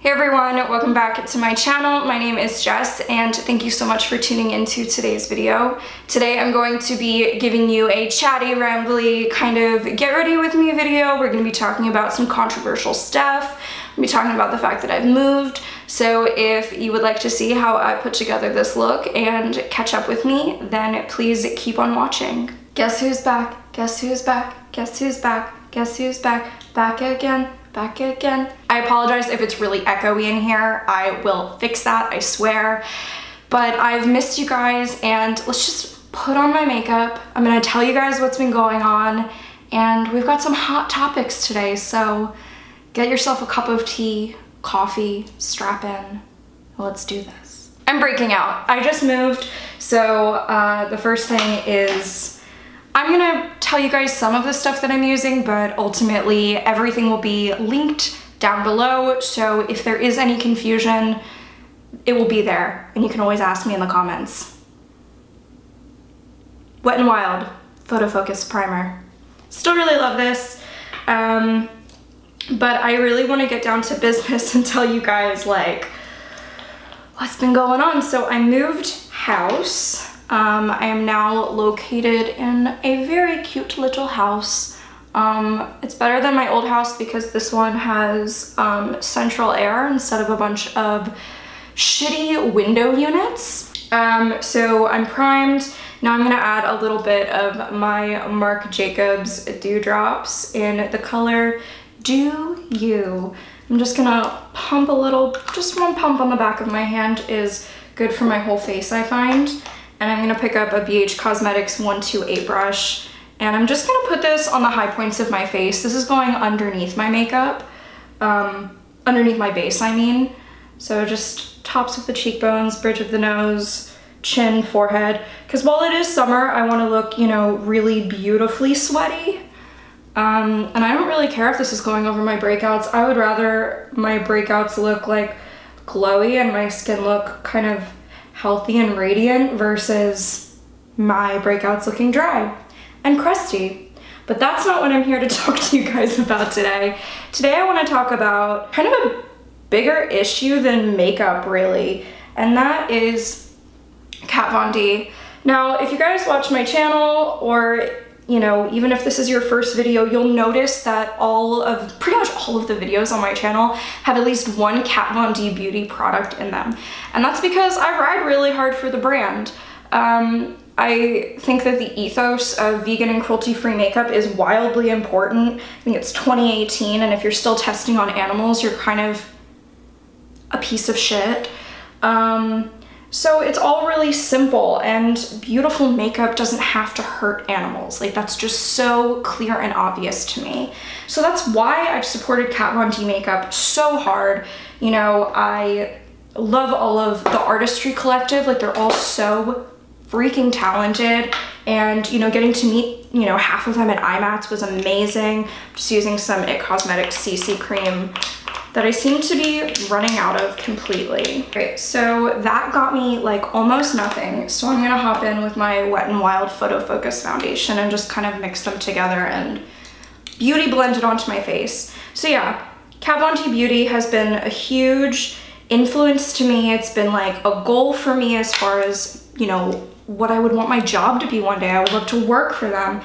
Hey everyone, welcome back to my channel. My name is Jess and thank you so much for tuning into today's video. Today I'm going to be giving you a chatty, rambly, kind of get ready with me video. We're going to be talking about some controversial stuff. I'm going to be talking about the fact that I've moved. So if you would like to see how I put together this look and catch up with me, then please keep on watching. Guess who's back? Guess who's back? Guess who's back? Guess who's back? Back again. Back again. I apologize if it's really echoey in here. I will fix that, I swear. But I've missed you guys and let's just put on my makeup. I'm gonna tell you guys what's been going on and we've got some hot topics today, so get yourself a cup of tea, coffee, strap in. Let's do this. I'm breaking out. I just moved, so the first thing is I'm gonna tell you guys some of the stuff that I'm using, but ultimately everything will be linked down below, so if there is any confusion, it will be there, and you can always ask me in the comments. Wet n Wild Photo Focus Primer. Still really love this, but I really want to get down to business and tell you guys, like, what's been going on. So I moved house. I am now located in a very cute little house. It's better than my old house because this one has central air instead of a bunch of shitty window units. So I'm primed. Now I'm gonna add a little bit of my Marc Jacobs Dewdrops in the color Do You. I'm just gonna pump a little, just one pump on the back of my hand is good for my whole face, I find. And I'm gonna pick up a BH Cosmetics 128 brush, and I'm just gonna put this on the high points of my face. This is going underneath my makeup, underneath my base, I mean. So just tops of the cheekbones, bridge of the nose, chin, forehead. Because while it is summer, I wanna look, you know, really beautifully sweaty. And I don't really care if this is going over my breakouts. I would rather my breakouts look like glowy and my skin look kind of healthy and radiant versus my breakouts looking dry and crusty. But that's not what I'm here to talk to you guys about today. Today I want to talk about kind of a bigger issue than makeup, really, and that is Kat Von D. Now, if you guys watch my channel, or you know, even if this is your first video, you'll notice that pretty much all of the videos on my channel have at least one Kat Von D beauty product in them. And that's because I ride really hard for the brand. I think that the ethos of vegan and cruelty-free makeup is wildly important. I think it's 2018, and if you're still testing on animals, you're kind of a piece of shit. So it's all really simple, and beautiful makeup doesn't have to hurt animals. Like, that's just so clear and obvious to me. So that's why I've supported Kat Von D makeup so hard. You know, I love all of the Artistry Collective. Like, they're all so freaking talented, and you know, getting to meet, you know, half of them at IMATS was amazing. Just using some IT Cosmetics CC cream that I seem to be running out of completely. Okay, so that got me like almost nothing. So I'm gonna hop in with my Wet n Wild Photo Focus Foundation and just kind of mix them together and beauty blend it onto my face. So yeah, Kat Von D Beauty has been a huge influence to me. It's been like a goal for me as far as, you know, what I would want my job to be one day. I would love to work for them.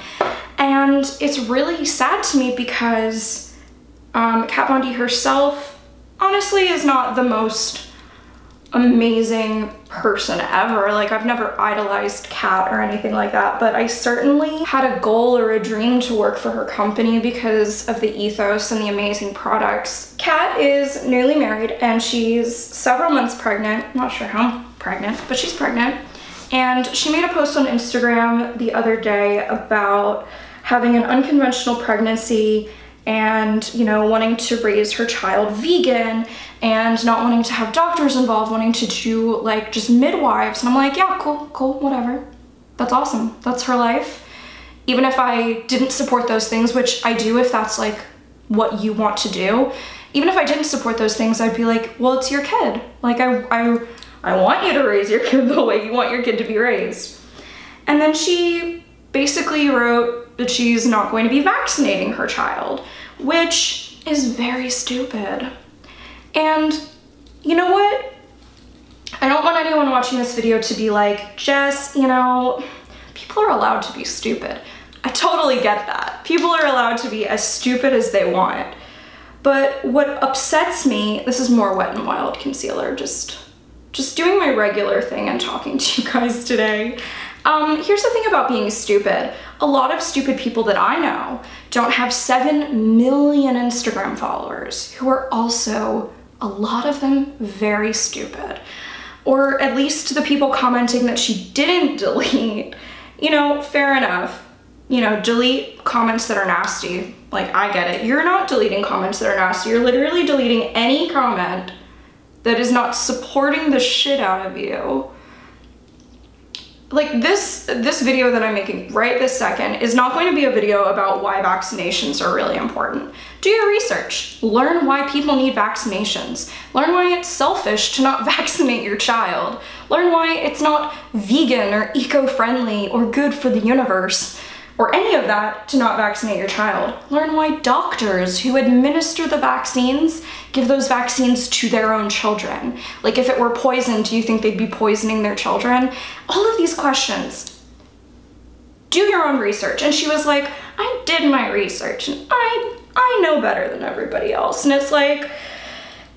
And it's really sad to me because Kat Von D herself honestly is not the most amazing person ever. Like, I've never idolized Kat or anything like that, but I certainly had a goal or a dream to work for her company because of the ethos and the amazing products. Kat is newly married and she's several months pregnant. I'm not sure how pregnant, but she's pregnant. And she made a post on Instagram the other day about having an unconventional pregnancy and, you know, wanting to raise her child vegan and not wanting to have doctors involved, wanting to do like just midwives. And I'm like, yeah, cool, whatever. That's awesome. That's her life. Even if I didn't support those things, which I do if that's like what you want to do, even if I didn't support those things, I'd be like, well, it's your kid. Like, I want you to raise your kid the way you want your kid to be raised. And then she basically wrote that she's not going to be vaccinating her child, which is very stupid. And you know what? I don't want anyone watching this video to be like, Jess, you know, people are allowed to be stupid. I totally get that. People are allowed to be as stupid as they want. But what upsets me, this is more Wet n Wild concealer, just doing my regular thing and talking to you guys today. Here's the thing about being stupid. A lot of stupid people that I know don't have 7 million Instagram followers, who are also, a lot of them, very stupid. Or at least the people commenting that she didn't delete, you know, fair enough. You know, delete comments that are nasty. Like, I get it. You're not deleting comments that are nasty. You're literally deleting any comment that is not supporting the shit out of you. Like, this video that I'm making right this second is not going to be a video about why vaccinations are really important. Do your research. Learn why people need vaccinations. Learn why it's selfish to not vaccinate your child. Learn why it's not vegan or eco-friendly or good for the universe or any of that to not vaccinate your child. Learn why doctors who administer the vaccines give those vaccines to their own children. Like, if it were poison, do you think they'd be poisoning their children? All of these questions. Do your own research. And she was like, I did my research and I know better than everybody else. And it's like,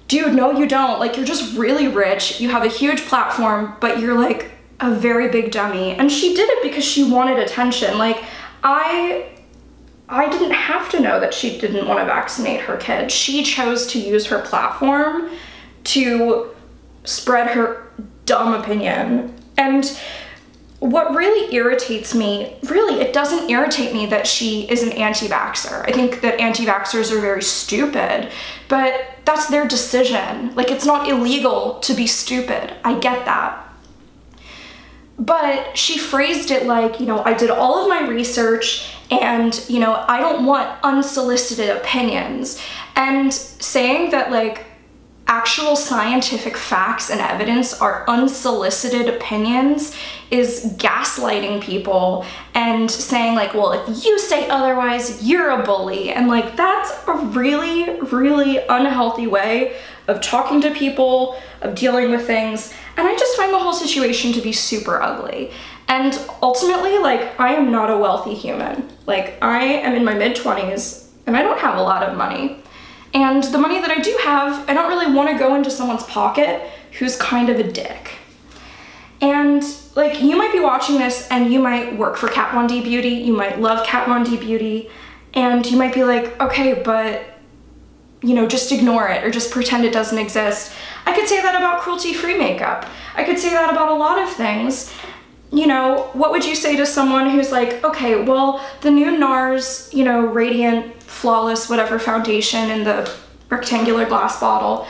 dude, no you don't. Like, you're just really rich, you have a huge platform, but you're like a very big dummy. And she did it because she wanted attention. Like, I didn't have to know that she didn't want to vaccinate her kid. She chose to use her platform to spread her dumb opinion. And what really irritates me, really, it doesn't irritate me that she is an anti-vaxxer. I think that anti-vaxxers are very stupid, but that's their decision. Like, it's not illegal to be stupid. I get that. But she phrased it like, you know, I did all of my research and, you know, I don't want unsolicited opinions. And saying that, like, actual scientific facts and evidence are unsolicited opinions is gaslighting people and saying, like, well, if you say otherwise, you're a bully. And, like, that's a really, really unhealthy way of talking to people, of dealing with things. And I just find the whole situation to be super ugly. And ultimately, like, I am not a wealthy human. Like, I am in my mid-20s and I don't have a lot of money. And the money that I do have, I don't really want to go into someone's pocket who's kind of a dick. And, like, you might be watching this and you might work for Kat Von D Beauty, you might love Kat Von D Beauty, and you might be like, okay, but, you know, just ignore it or just pretend it doesn't exist. I could say that about cruelty-free makeup. I could say that about a lot of things. You know, what would you say to someone who's like, okay, well, the new NARS, you know, Radiant, Flawless, whatever foundation in the rectangular glass bottle,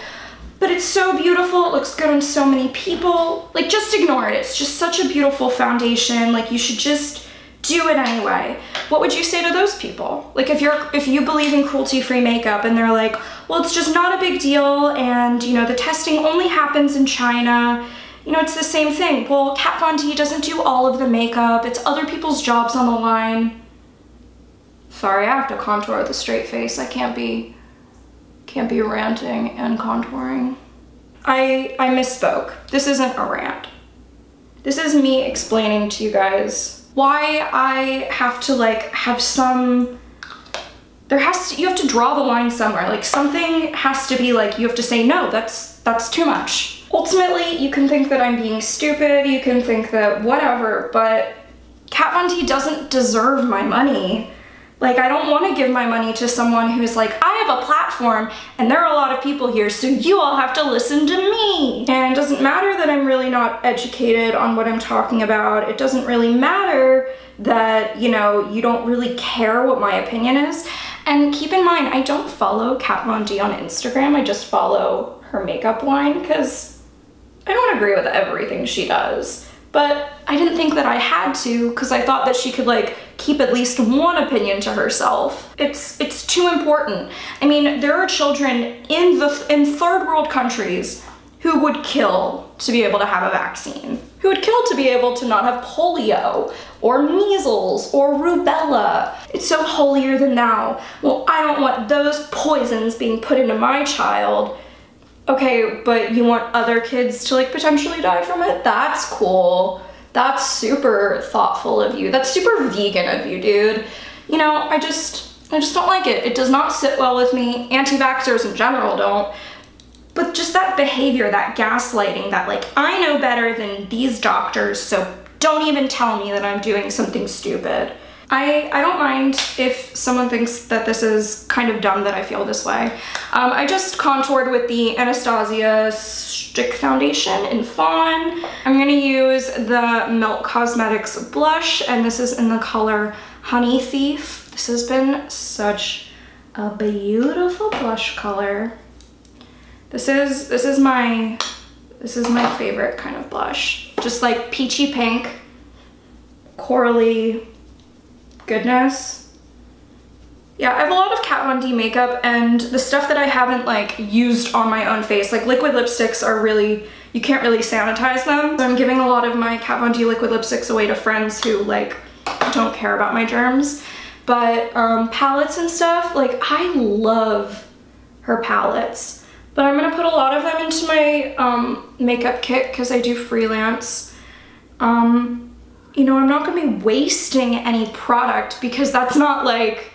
but it's so beautiful, it looks good on so many people. Like, just ignore it. It's just such a beautiful foundation. Like, you should just do it anyway. What would you say to those people? Like, if you believe in cruelty-free makeup and they're like, well, it's just not a big deal and, you know, the testing only happens in China, you know, it's the same thing. Well, Kat Von D doesn't do all of the makeup. It's other people's jobs on the line. Sorry, I have to contour with a straight face. I can't be ranting and contouring. I misspoke. This isn't a rant. This is me explaining to you guys why I have to, like, have some, you have to draw the line somewhere. Like, something has to be like, you have to say, no, that's too much. Ultimately, you can think that I'm being stupid, you can think that whatever, but Kat Von D doesn't deserve my money. Like, I don't want to give my money to someone who's like, I have a platform and there are a lot of people here, so you all have to listen to me. And it doesn't matter that I'm really not educated on what I'm talking about. It doesn't really matter that, you know, you don't really care what my opinion is. And keep in mind, I don't follow Kat Von D on Instagram. I just follow her makeup line because I don't agree with everything she does. But I didn't think that I had to because I thought that she could, like, keep at least one opinion to herself. It's too important. I mean, there are children in third world countries who would kill to be able to have a vaccine, who would kill to be able to not have polio or measles or rubella. It's so holier than thou. Well, I don't want those poisons being put into my child. Okay, but you want other kids to like potentially die from it? That's cool. That's super thoughtful of you. That's super vegan of you, dude. You know, I just don't like it. It does not sit well with me. Anti-vaxxers in general don't. But just that behavior, that gaslighting, that like, I know better than these doctors, so don't even tell me that I'm doing something stupid. I don't mind if someone thinks that this is kind of dumb that I feel this way. I just contoured with the Anastasia Stick Foundation in Fawn. I'm gonna use the Milk Cosmetics blush, and this is in the color Honey Thief. This has been such a beautiful blush color. This is my favorite kind of blush. Just like peachy pink, corally goodness. Yeah, I have a lot of Kat Von D makeup, and the stuff that I haven't like used on my own face, like liquid lipsticks are really, you can't really sanitize them. So I'm giving a lot of my Kat Von D liquid lipsticks away to friends who like don't care about my germs. But palettes and stuff, like I love her palettes. But I'm gonna put a lot of them into my makeup kit because I do freelance. You know, I'm not gonna be wasting any product because that's not like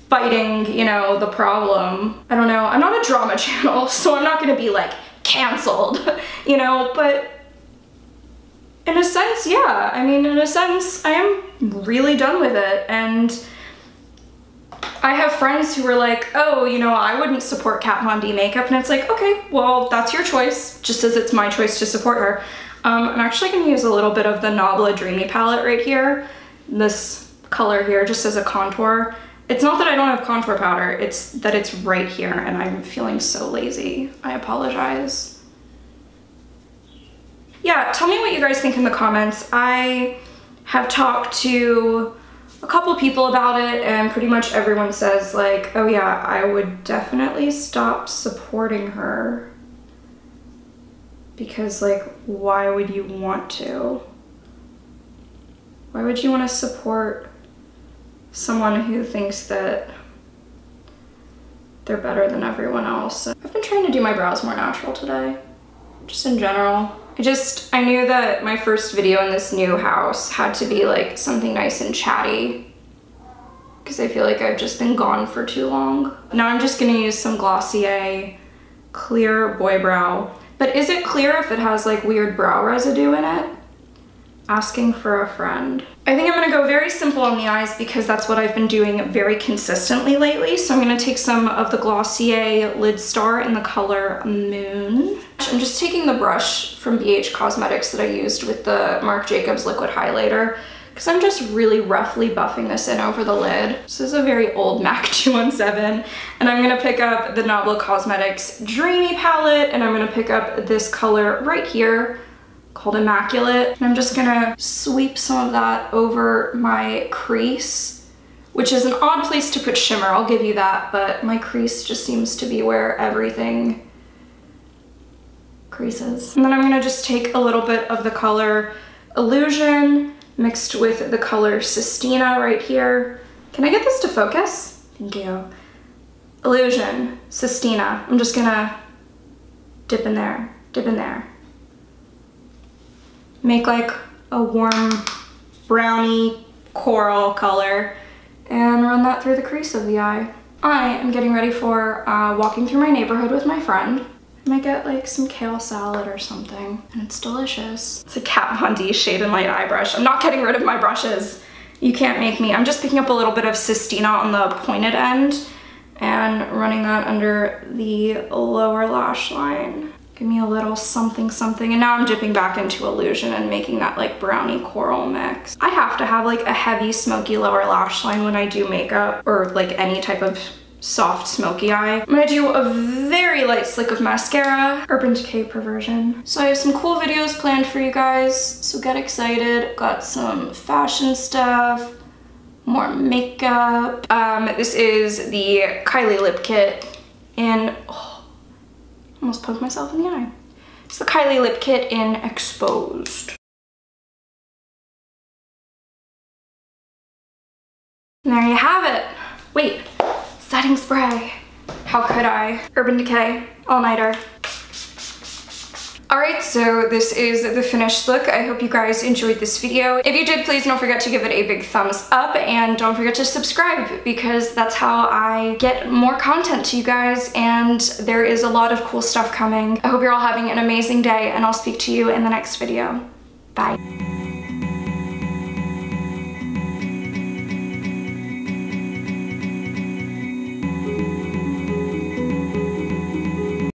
fighting, you know, the problem. I don't know, I'm not a drama channel, so I'm not gonna be like canceled, you know, but in a sense, yeah. I mean, in a sense, I am really done with it. And I have friends who are like, oh, you know, I wouldn't support Kat Von D makeup. And it's like, okay, well, that's your choice, just as it's my choice to support her. I'm actually gonna use a little bit of the NABLA Dreamy palette right here. This color here, just as a contour. It's not that I don't have contour powder, it's that it's right here and I'm feeling so lazy. I apologize. Yeah, tell me what you guys think in the comments. I have talked to a couple people about it and pretty much everyone says like, oh yeah, I would definitely stop supporting her. Because like, why would you want to? Why would you want to support someone who thinks that they're better than everyone else? I've been trying to do my brows more natural today, just in general. I knew that my first video in this new house had to be like something nice and chatty because I feel like I've just been gone for too long. Now I'm just gonna use some Glossier clear boy brow. But is it clear if it has like weird brow residue in it? Asking for a friend. I think I'm gonna go very simple on the eyes because that's what I've been doing very consistently lately. So I'm gonna take some of the Glossier Lid Star in the color Moon. I'm just taking the brush from BH Cosmetics that I used with the Marc Jacobs liquid highlighter because I'm just really roughly buffing this in over the lid. This is a very old MAC 217, and I'm gonna pick up the NABLA Cosmetics Dreamy palette, and I'm gonna pick up this color right here called Immaculate. And I'm just gonna sweep some of that over my crease, which is an odd place to put shimmer, I'll give you that, but my crease just seems to be where everything creases. And then I'm gonna just take a little bit of the color Illusion mixed with the color Sistina right here. Can I get this to focus? Thank you. Illusion, Sistina. I'm just gonna dip in there, dip in there. Make like a warm browny coral color and run that through the crease of the eye. I am getting ready for walking through my neighborhood with my friend. I might get like some kale salad or something, and it's delicious. It's a Kat Von D Shade and Light eye brush. I'm not getting rid of my brushes. You can't make me. I'm just picking up a little bit of Sistina on the pointed end and running that under the lower lash line. Give me a little something something, and now I'm dipping back into Illusion and making that like brownie coral mix. I have to have like a heavy smoky lower lash line when I do makeup or like any type of soft smoky eye. I'm gonna do a very light slick of mascara, Urban Decay Perversion. So I have some cool videos planned for you guys, so get excited. Got some fashion stuff, more makeup. This is the KYLIE lip kit in, oh, almost poked myself in the eye. It's the KYLIE lip kit in Exposed. And there you have it. Wait. Setting spray. How could I? Urban Decay, all-nighter. Alright, so this is the finished look. I hope you guys enjoyed this video. If you did, please don't forget to give it a big thumbs up and don't forget to subscribe because that's how I get more content to you guys and there is a lot of cool stuff coming. I hope you're all having an amazing day and I'll speak to you in the next video. Bye.